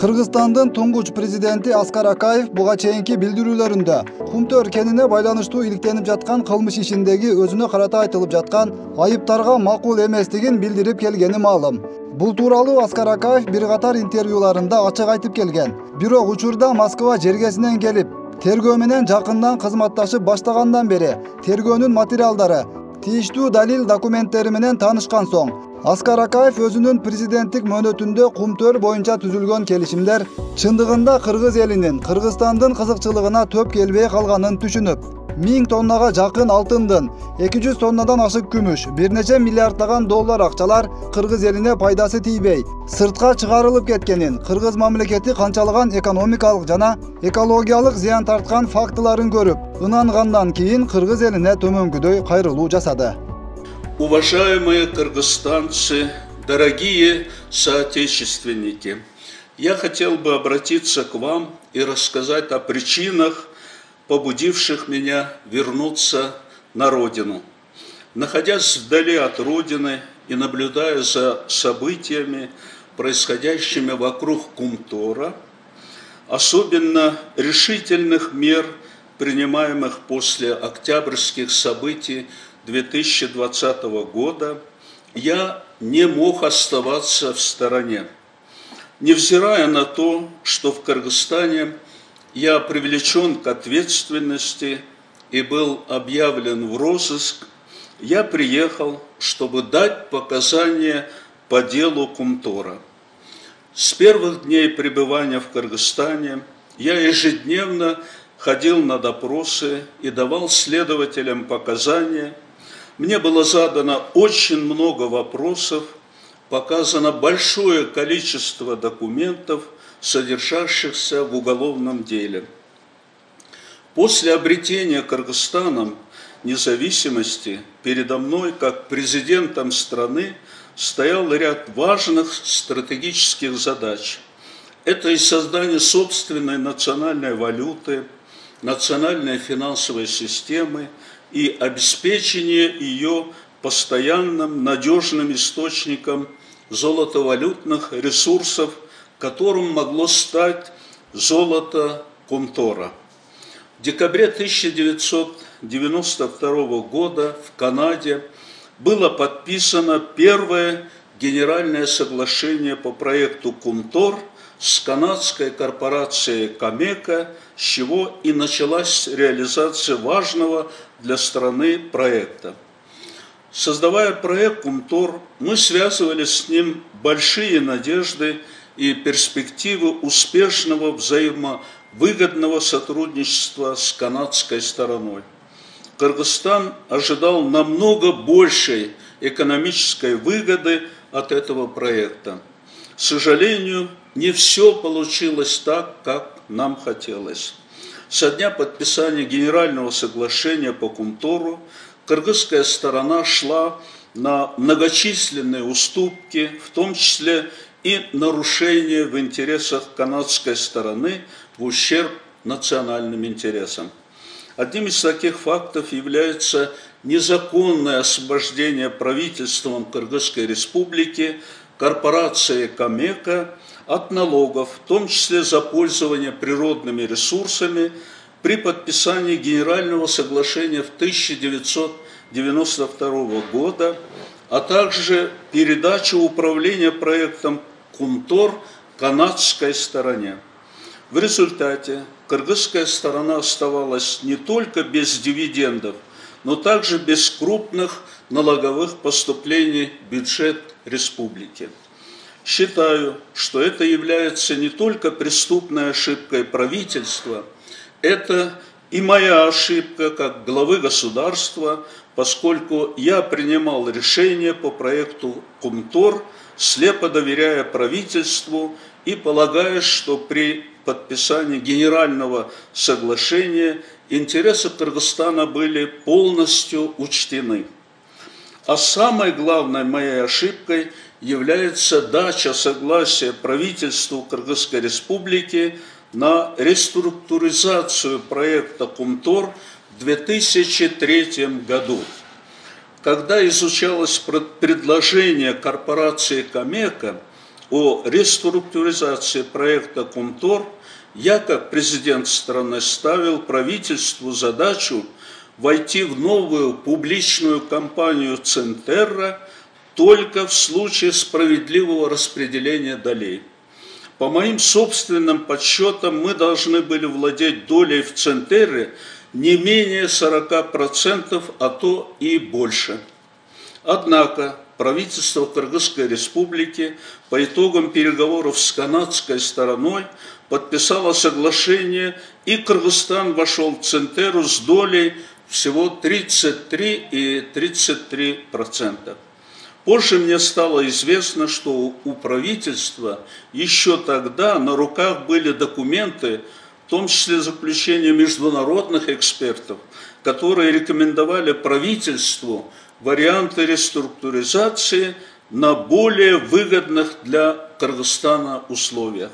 Кыргызстандын туңгуч президенти Аскар Акаев буга чейинки билдирүүлөрүндө Кумтөр кенине байланыштуу иликтенип жаткан кылмыш ишиндеги өзүнө карата айтылып жаткан айыптарга макул эместигин билдирип келгени маалым. Бул тууралуу Аскар Акаев бир катар интервьюларында ачык айтып келген. Бирок учурда Москва жергесинен келип, тергөө менен жакындан кызматташып баштагандан бери тергөөнүн материалдары, тийиштүү далил документтери менен таанышкан соң, Аскар Акаев өзүнүн президенттик мөөнөтүндө Кумтөр боюнча түзүлгөн келишимдер чындыгында кыргыз элинин, Кыргызстандын кызыкчылыгына төп келбей калганын түшүнүп, 1000 тоннага жакын алтындын, 200 тоннадан ашык күмүш, бир нече миллиарддаган доллар акчалар кыргыз элине пайдасы тийбей, сыртка чыгарылып кеткенин, кыргыз мамлекети канчалыган экономикалык жана экологиялык зыян тарткан фактыларын көрүп, ынангандан кийин кыргыз элине төмөнкүдөй кайрылуу жасады. Уважаемые кыргызстанцы, дорогие соотечественники, я хотел бы обратиться к вам и рассказать о причинах, побудивших меня вернуться на родину. Находясь вдали от родины и наблюдая за событиями, происходящими вокруг Кумтора, особенно решительных мер, принимаемых после октябрьских событий 2020 года, я не мог оставаться в стороне. Невзирая на то, что в Кыргызстане я привлечен к ответственности и был объявлен в розыск, я приехал, чтобы дать показания по делу Кумтора. С первых дней пребывания в Кыргызстане я ежедневно ходил на допросы и давал следователям показания. Мне было задано очень много вопросов, показано большое количество документов, содержащихся в уголовном деле. После обретения Кыргызстаном независимости передо мной, как президентом страны, стоял ряд важных стратегических задач. Это и создание собственной национальной валюты, национальной финансовой системы и обеспечение ее постоянным надежным источником золотовалютных ресурсов, которым могло стать золото Кумтора. В декабре 1992 года в Канаде было подписано первое генеральное соглашение по проекту Кумтор с канадской корпорацией Камека, с чего и началась реализация важного для страны проекта. Создавая проект Кумтор, мы связывали с ним большие надежды и перспективы успешного взаимовыгодного сотрудничества с канадской стороной. Кыргызстан ожидал намного большей экономической выгоды от этого проекта. К сожалению, не все получилось так, как нам хотелось. Со дня подписания Генерального соглашения по Кумтору кыргызская сторона шла на многочисленные уступки, в том числе и нарушения в интересах канадской стороны в ущерб национальным интересам. Одним из таких фактов является незаконное освобождение правительством Кыргызской республики корпорации Камека от налогов, в том числе за пользование природными ресурсами, при подписании Генерального соглашения в 1992 года, а также передачу управления проектом Кумтор канадской стороне. В результате кыргызская сторона оставалась не только без дивидендов, но также без крупных налоговых поступлений в бюджет республики. Считаю, что это является не только преступной ошибкой правительства, это и моя ошибка как главы государства, поскольку я принимал решения по проекту Кумтор, слепо доверяя правительству и полагая, что при подписании Генерального соглашения интересы Кыргызстана были полностью учтены. А самой главной моей ошибкой является дача согласия правительству Кыргызской республики на реструктуризацию проекта Кумтор в 2003 году. Когда изучалось предложение корпорации Камека о реструктуризации проекта «Кумтор», я, как президент страны, ставил правительству задачу войти в новую публичную компанию Центерра только в случае справедливого распределения долей. По моим собственным подсчетам, мы должны были владеть долей в Центерре не менее 40%, а то и больше. Однако правительство Кыргызской республики по итогам переговоров с канадской стороной подписало соглашение, и Кыргызстан вошел в Центерру с долей всего 33,33%. Позже мне стало известно, что у правительства еще тогда на руках были документы, в том числе заключения международных экспертов, которые рекомендовали правительству варианты реструктуризации на более выгодных для Кыргызстана условиях.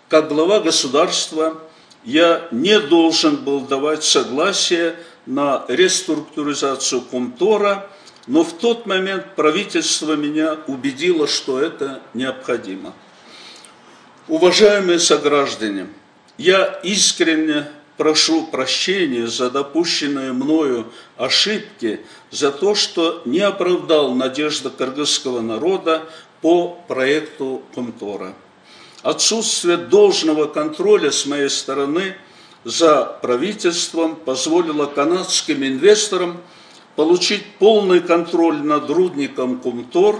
Как глава государства я не должен был давать согласие на реструктуризацию Кумтора, но в тот момент правительство меня убедило, что это необходимо. Уважаемые сограждане, я искренне прошу прощения за допущенные мною ошибки, за то, что не оправдал надежды кыргызского народа по проекту Кумтора. Отсутствие должного контроля с моей стороны за правительством позволило канадским инвесторам получить полный контроль над рудником Кумтор,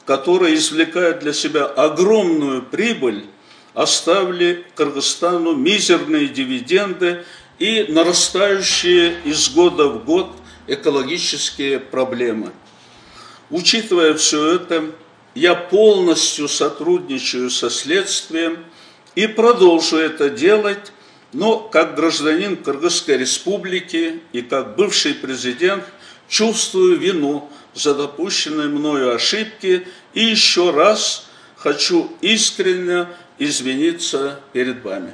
который извлекает для себя огромную прибыль, оставили Кыргызстану мизерные дивиденды и нарастающие из года в год экологические проблемы. Учитывая все это, я полностью сотрудничаю со следствием и продолжу это делать, но как гражданин Кыргызской республики и как бывший президент чувствую вину за допущенные мною ошибки и еще раз хочу искренне извиниться перед вами.